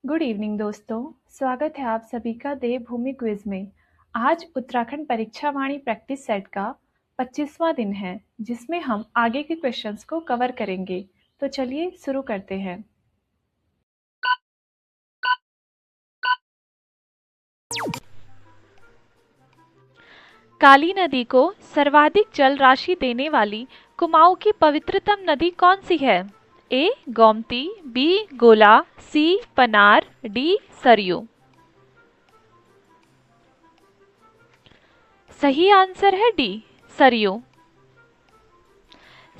Good evening दोस्तों। स्वागत है आप सभी का देवभूमि क्विज में। आज उत्तराखंड परीक्षा वाणी प्रैक्टिस सेट का 25वां दिन है, जिसमें हम आगे के क्वेश्चंस को कवर करेंगे। तो चलिए शुरू करते हैं। काली नदी को सर्वाधिक जल राशि देने वाली कुमाऊं की पवित्रतम नदी कौन सी है? ए गोमती, बी गोला, सी पनार, डी सरयू। सही आंसर है डी सरयू।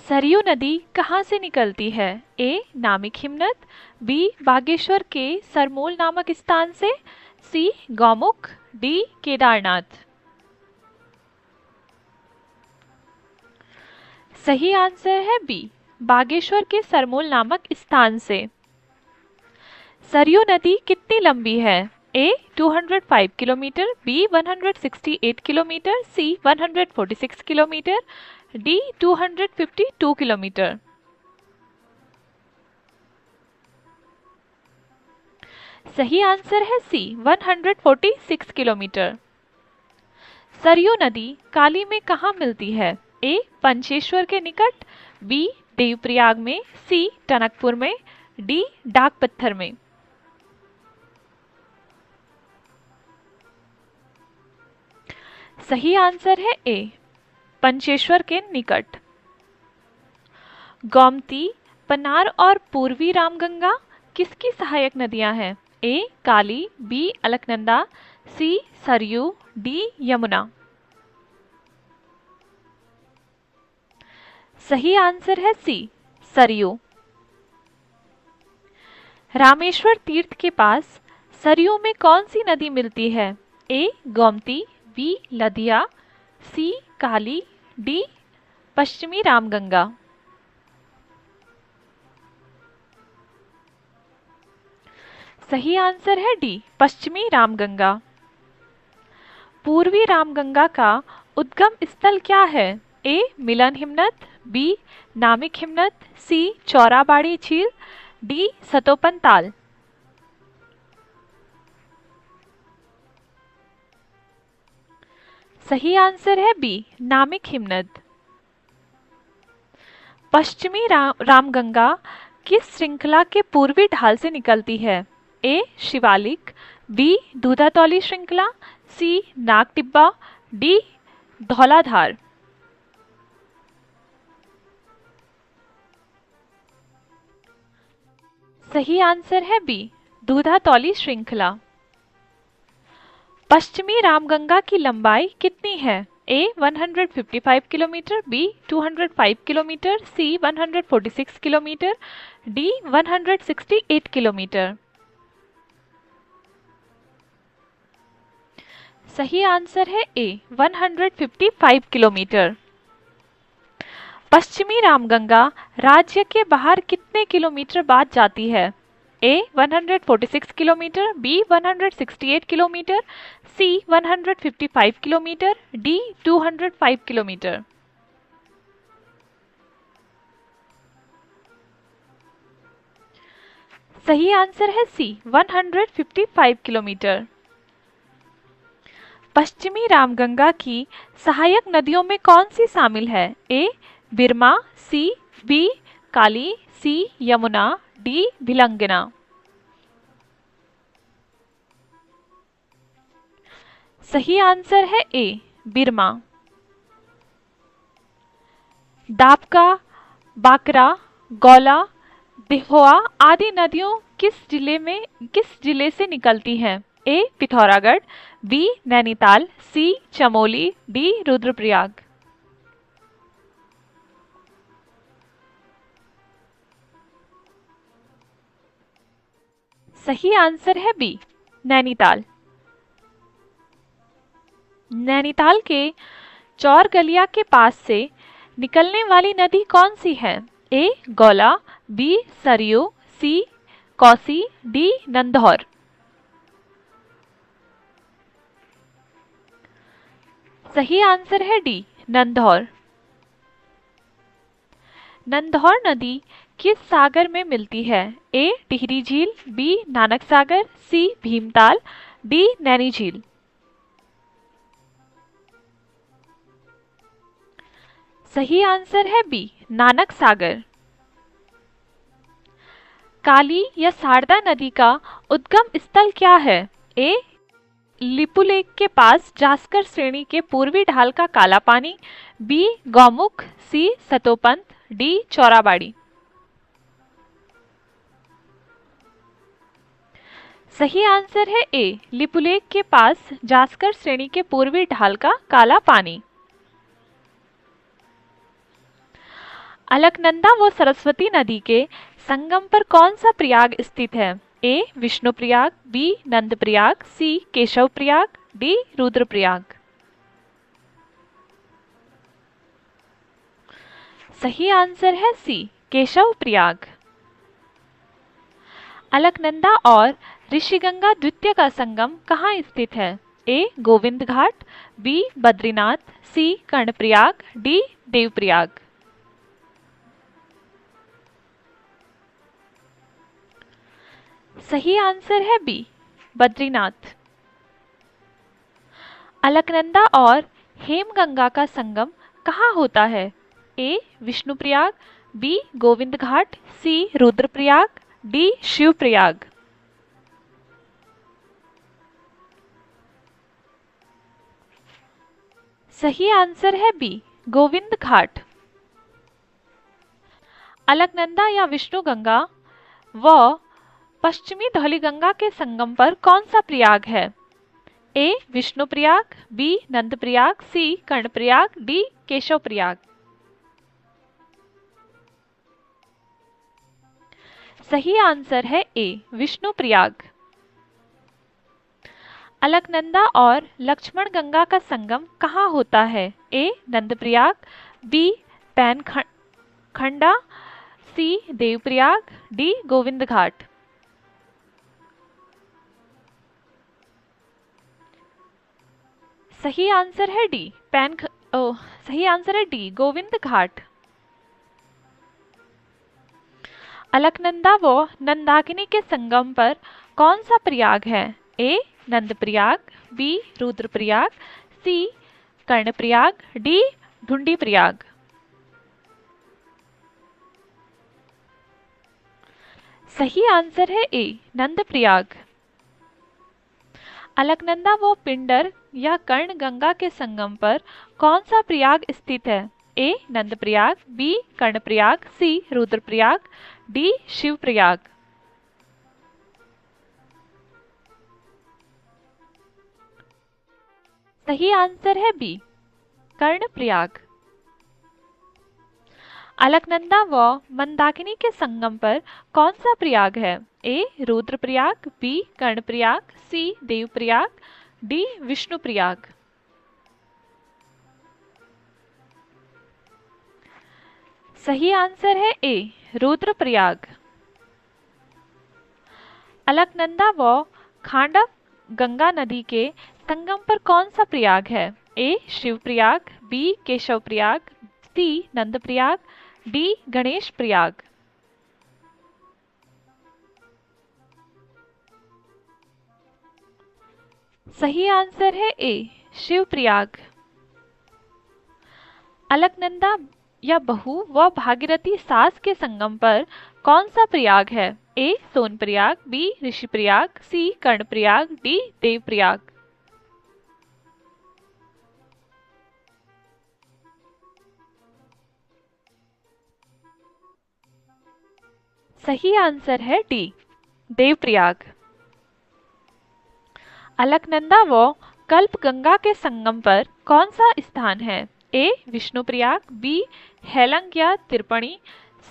सरयू नदी कहाँ से निकलती है? ए नामिक हिमनद, बी बागेश्वर के सरमोल नामक स्थान से, सी गौमुख, डी केदारनाथ। सही आंसर है बी बागेश्वर के सरमोल नामक स्थान से। सरयू नदी कितनी लंबी है? ए 205 किलोमीटर, बी 168 किलोमीटर, सी 146 किलोमीटर, डी 252 किलोमीटर। सही आंसर है सी 146 किलोमीटर। सरयू नदी काली में कहाँ मिलती है? ए पंचेश्वर के निकट, बी देवप्रयाग में, सी टनकपुर में, डी डाक पत्थर में। सही आंसर है ए पंचेश्वर के निकट। गोमती, पनार और पूर्वी रामगंगा किसकी सहायक नदियां हैं? ए काली, बी अलकनंदा, सी सरयू, डी यमुना। सही आंसर है सी सरयू। रामेश्वर तीर्थ के पास सरयू में कौन सी नदी मिलती है? ए गोमती, बी लदिया, सी काली, डी पश्चिमी रामगंगा। सही आंसर है डी पश्चिमी रामगंगा। पूर्वी रामगंगा का उद्गम स्थल क्या है? ए मिलन हिमनद, बी नामिक हिमनद, सी चौराबाड़ी झील, डी सतोपन ताल। सही आंसर है बी नामिक हिमनद। पश्चिमी रामगंगा किस श्रृंखला के पूर्वी ढाल से निकलती है? ए शिवालिक, बी दूधातौली श्रृंखला, सी नागटिब्बा, डी धौलाधार। सही आंसर है बी दूधातौली श्रृंखला। पश्चिमी रामगंगा की लंबाई कितनी है? ए 155 किलोमीटर, बी 205 किलोमीटर, सी 146 किलोमीटर, डी 168 किलोमीटर। सही आंसर है ए 155 किलोमीटर। पश्चिमी रामगंगा राज्य के बाहर कितने किलोमीटर बाद जाती है? ए 146 किलोमीटर, बी 168 किलोमीटर, सी 155 किलोमीटर, डी 205 किलोमीटर। सही आंसर है सी 155 किलोमीटर। पश्चिमी रामगंगा की सहायक नदियों में कौन सी शामिल है? ए बिरमा, सी बी काली, सी यमुना, डी भिलंगना। सही आंसर है ए बिरमा। दापका, बाकरा, गौला, दिहोआ आदि नदियों किस जिले से निकलती हैं? ए पिथौरागढ़, बी नैनीताल, सी चमोली, डी रुद्रप्रयाग। सही आंसर है बी नैनीताल। नैनीताल के चौरगलिया के पास से निकलने वाली नदी कौन सी है? ए गौला, बी सरयू, सी कौसी, डी नंदौर। सही आंसर है डी नंदौर। नंदौर नदी किस सागर में मिलती है? ए टिहरी झील, बी नानक सागर, सी भीमताल, डी नैनी झील। सही आंसर है बी नानक सागर। काली या शारदा नदी का उद्गम स्थल क्या है? ए लिपुलेख के पास जास्कर श्रेणी के पूर्वी ढाल का काला पानी, बी गौमुख, सी सतोपंत, डी चौराबाड़ी। सही आंसर है ए लिपुलेख के पास जास्कर श्रेणी के पूर्वी ढाल का काला पानी। अलकनंदा व सरस्वती नदी के संगम पर कौन सा प्रयाग स्थित है? ए विष्णु प्रयाग, बी नंद प्रयाग, सी केशव प्रयाग, डी रुद्र प्रयाग। सही आंसर है सी केशव प्रयाग। अलकनंदा और ऋषिगंगा द्वितीय का संगम कहाँ स्थित है? ए गोविंद घाट, बी बद्रीनाथ, सी कर्णप्रयाग, डी देवप्रयाग। सही आंसर है बी बद्रीनाथ। अलकनंदा और हेमगंगा का संगम कहाँ होता है? ए विष्णुप्रयाग, बी गोविंद घाट, सी रुद्रप्रयाग, डी शिवप्रयाग। सही आंसर है बी गोविंद घाट। अलकनंदा या विष्णुगंगा व पश्चिमी धौलीगंगा के संगम पर कौन सा प्रयाग है? ए विष्णुप्रयाग, बी नंदप्रयाग, सी कर्णप्रयाग, डी केशवप्रयाग। सही आंसर है ए विष्णुप्रयाग। अलकनंदा और लक्ष्मण गंगा का संगम कहाँ होता है? ए नंदप्रयाग, बी पैनखंडा, सी देवप्रयाग, डी गोविंद घाट। सही आंसर है डी सही आंसर है डी गोविंद घाट। अलकनंदा व नंदाकिनी के संगम पर कौन सा प्रयाग है? ए नंदप्रयाग, बी रुद्रप्रयाग, सी कर्णप्रयाग, डी ढूंढी प्रयाग। सही आंसर है ए नंदप्रयाग। अलकनंदा व पिंडर या कर्ण गंगा के संगम पर कौन सा प्रयाग स्थित है? ए नंदप्रयाग, बी कर्णप्रयाग, सी रुद्रप्रयाग, डी शिवप्रयाग। सही आंसर है बी कर्णप्रयाग। अलकनंदा व मंदाकिनी के संगम पर कौन सा प्रयाग है? ए रुद्रप्रयाग, बी कर्णप्रयाग, सी देवप्रयाग, डी विष्णुप्रयाग। सही आंसर है ए रुद्रप्रयाग। अलकनंदा व खांडव गंगा नदी के संगम पर कौन सा प्रयाग है? ए शिवप्रयाग, बी केशवप्रयाग, सी नंदप्रयाग, डी गणेश प्रयाग। सही आंसर है ए शिवप्रयाग। अलकनंदा या बहू व भागीरथी सास के संगम पर कौन सा प्रयाग है? ए सोनप्रयाग, बी ऋषिप्रयाग, सी कर्णप्रयाग, डी देवप्रयाग। सही आंसर है डी देवप्रयाग। अलकनंदा व कल्पगंगा के संगम पर कौन सा स्थान है? ए विष्णुप्रयाग, बी हेलंग या तिरपणी,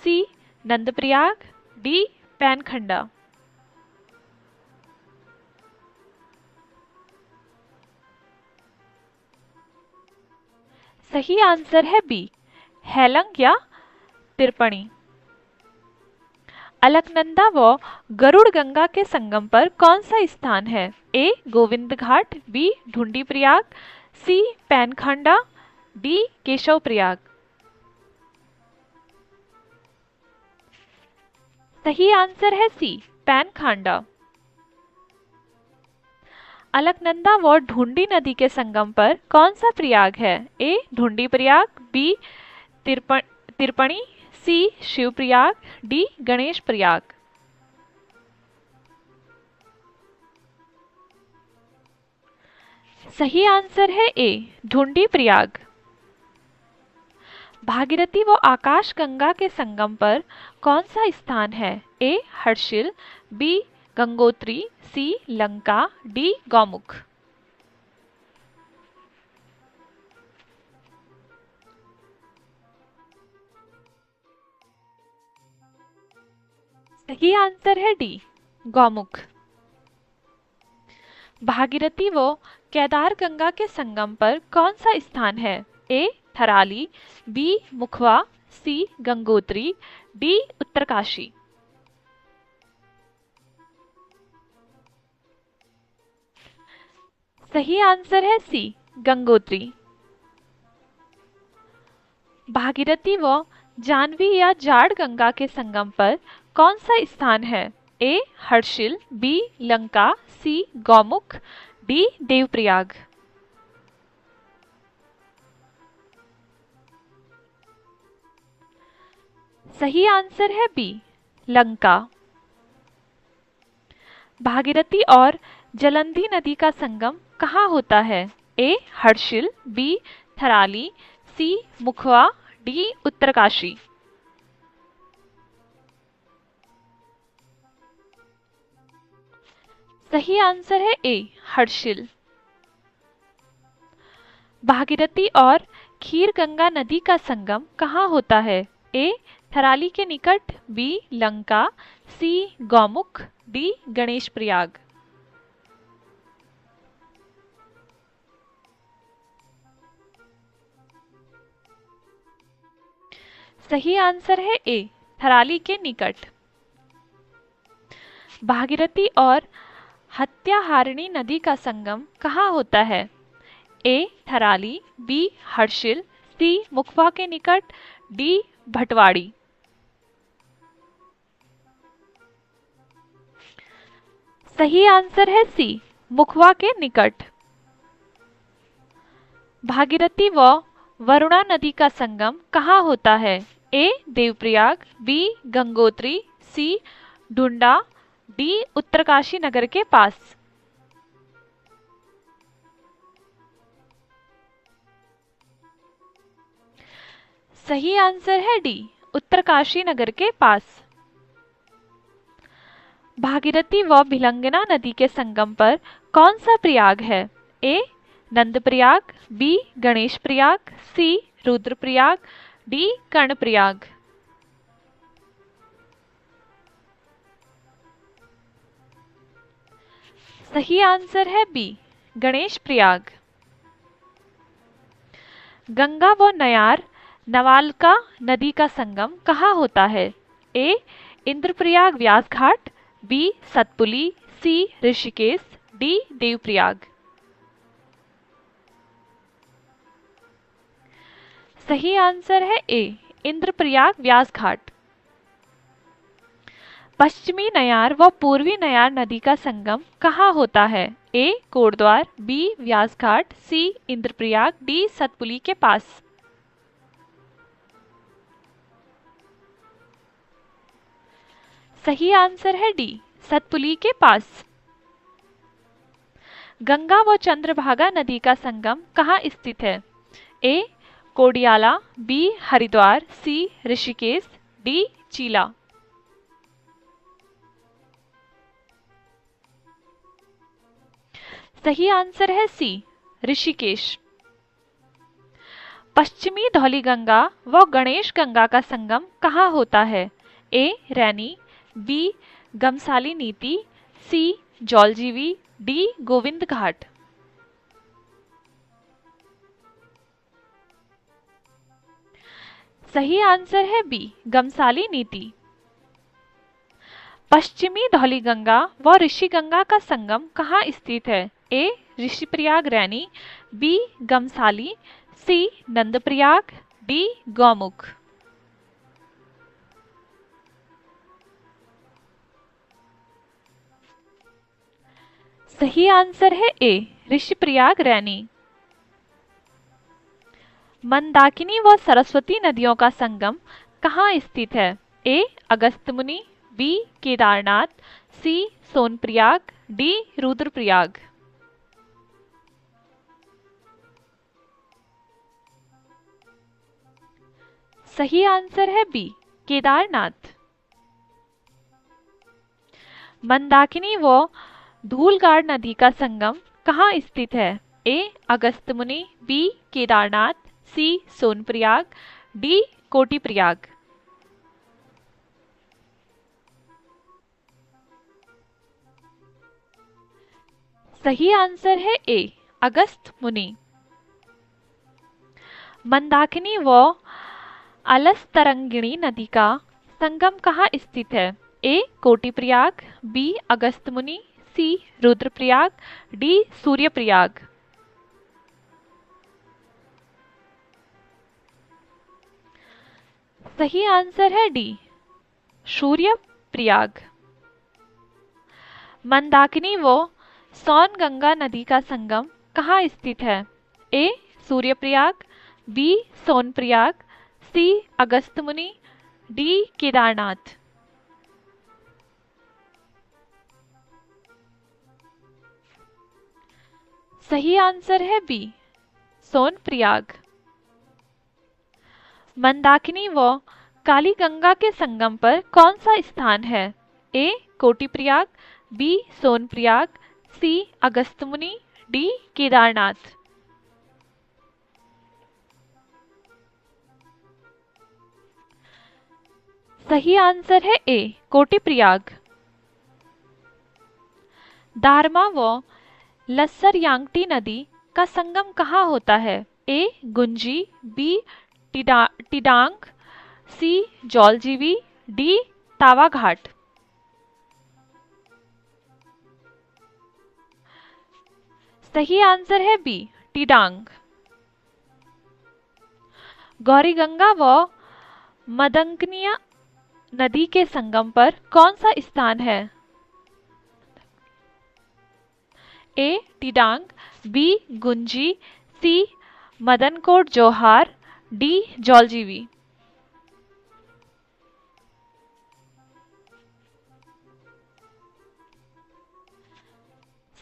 सी नंदप्रयाग, डी पैनखंडा। सही आंसर है बी हेलंग या तिरपणी। अलकनंदा व गरुड़ गंगा के संगम पर कौन सा स्थान है? ए गोविंद घाट, बी ढूंढी प्रयाग, सी पैनखंडा, डी केशव प्रयाग। सही आंसर है सी, पैनखांडा। अलकनंदा व ढूंढी नदी के संगम पर कौन सा प्रयाग है? ए ढूंढी प्रयाग, बी तिरपणी, सी शिव प्रयाग, डी गणेश प्रयाग। सही आंसर है ए ढूंढी प्रयाग। भागीरथी व आकाश गंगा के संगम पर कौन सा स्थान है? ए हर्षिल, बी गंगोत्री, सी लंका, डी गौमुख। सही आंसर है डी गौमुख। भागीरथी व केदार गंगा के संगम पर कौन सा स्थान है? ए थराली, बी मुखवा, सी गंगोत्री, डी उत्तरकाशी। सही आंसर है सी गंगोत्री। भागीरथी व जानवी या जाड़ गंगा के संगम पर कौन सा स्थान है? ए हर्षिल, बी लंका, सी गौमुख, डी देवप्रयाग। सही आंसर है बी लंका। भागीरथी और जलंधी नदी का संगम कहाँ होता है? ए हर्षिल, बी थराली, सी मुखवा, डी उत्तरकाशी। सही आंसर है ए हर्षिल। भागीरथी और खीर गंगा नदी का संगम कहाँ होता है? ए थराली के निकट, बी लंका, सी गौमुख, डी गणेश प्रयाग। सही आंसर है ए थराली के निकट। भागीरथी और हत्याहारिणी नदी का संगम कहाँ होता है? ए थराली, बी हर्षिल, सी मुखवा के निकट, डी भटवाड़ी। सही आंसर है सी मुखवा के निकट। भागीरथी व वरुणा नदी का संगम कहाँ होता है? ए देवप्रयाग, बी गंगोत्री, सी ढूंढा, डी उत्तरकाशी नगर के पास। सही आंसर है डी उत्तरकाशी नगर के पास। भागीरथी व भिलंगना नदी के संगम पर कौन सा प्रयाग है? ए नंदप्रयाग, बी गणेश प्रयाग, सी रुद्रप्रयाग, डी कर्णप्रयाग। सही आंसर है बी गणेश प्रयाग। गंगा व नयार नवालका नदी का संगम कहाँ होता है? ए इंद्रप्रयाग व्यास घाट, बी सतपुली, सी ऋषिकेश, डी देवप्रयाग। सही आंसर है ए इंद्रप्रयाग व्यास घाट। पश्चिमी नयार व पूर्वी नयार नदी का संगम कहाँ होता है? ए कोटद्वार, बी व्यास घाट, सी इंद्रप्रयाग, डी सतपुली के पास। सही आंसर है डी सतपुली के पास। गंगा व चंद्रभागा नदी का संगम कहाँ स्थित है? ए कोडियाला, बी हरिद्वार, सी ऋषिकेश, डी चीला। सही आंसर है सी ऋषिकेश। पश्चिमी धौलीगंगा व गणेश गंगा का संगम कहाँ होता है? ए रैनी, बी गमसाली नीति, सी जौलजीवी, डी गोविंद घाट। सही आंसर है बी गमसाली नीति। पश्चिमी धौलीगंगा व ऋषिगंगा का संगम कहाँ स्थित है? ए ऋषिप्रयाग रैनी, बी गमसाली, सी नंदप्रयाग, डी गौमुख। सही आंसर है ए, ऋषिप्रयाग रैनी। मंदाकिनी व सरस्वती नदियों का संगम कहाँ स्थित है? ए, अगस्त्यमुनि, बी, केदारनाथ, सी, सोनप्रयाग, डी, रुद्रप्रयाग। सही आंसर है बी, केदारनाथ। मंदाकिनी व धूलगाड़ नदी का संगम कहाँ स्थित है? ए, अगस्त्यमुनि, बी, केदारनाथ, सी, सोनप्रयाग, डी, कोटिप्रयाग। सही आंसर है ए, अगस्त्यमुनि। मंदाकिनी व अलसतरंगिणी नदी का संगम कहाँ स्थित है? ए, कोटिप्रयाग, बी, अगस्त्यमुनि, सी, रुद्रप्रयाग, डी, सूर्यप्रयाग। सही आंसर है डी, सूर्यप्रयाग। मंदाकिनी व सोनगंगा नदी का संगम कहाँ स्थित है? ए, सूर्यप्रयाग, बी, सोनप्रयाग, सी, अगस्त्यमुनि, डी, केदारनाथ। सही आंसर है बी, सोनप्रयाग। मंदाकिनी व कालीगंगा के संगम पर कौन सा स्थान है? ए, कोटिप्रयाग, बी, सोनप्रयाग, सी, अगस्त्यमुनि, डी, केदारनाथ। सही आंसर है ए, कोटिप्रयाग। दारमा व लस्सरयांगटी नदी का संगम कहाँ होता है? ए, गुंजी, बी, टिडांग, सी, जौलजीबी, डी, तावाघाट। सही आंसर है बी, टिडांग। गौरीगंगा व मदंकनिया नदी के संगम पर कौन सा स्थान है? ए, टिडांग, बी, गुंजी, सी, मदनकोट जोहार, डी, जौलजीबी।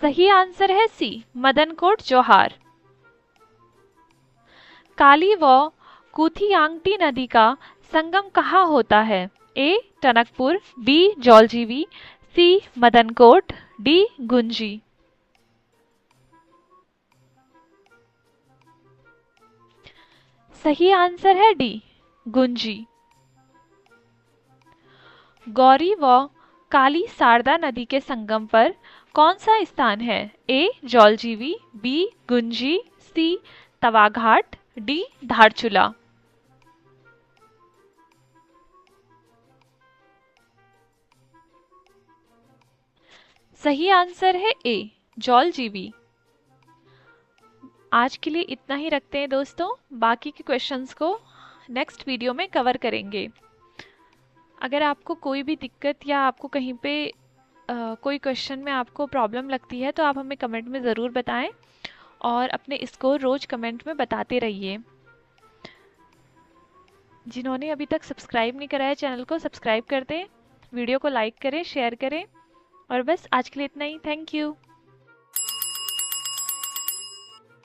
सही आंसर है सी, मदनकोट जोहार। काली व कुथियांगटी नदी का संगम कहाँ होता है? ए, टनकपुर, बी, जौलजीबी, सी, मदनकोट, डी, गुंजी। सही आंसर है डी, गुंजी। गौरी व काली शारदा नदी के संगम पर कौन सा स्थान है? ए, जौलजीबी, बी, गुंजी, सी, तवाघाट, डी, धारचूला। सही आंसर है ए, जौलजीबी। आज के लिए इतना ही रखते हैं दोस्तों, बाकी के क्वेश्चंस को नेक्स्ट वीडियो में कवर करेंगे। अगर आपको कोई भी दिक्कत या आपको कहीं पे कोई क्वेश्चन में आपको प्रॉब्लम लगती है तो आप हमें कमेंट में ज़रूर बताएं और अपने स्कोर रोज़ कमेंट में बताते रहिए। जिन्होंने अभी तक सब्सक्राइब नहीं करा है चैनल को सब्सक्राइब कर दें, वीडियो को लाइक करें, शेयर करें और बस आज के लिए इतना ही। Thank you.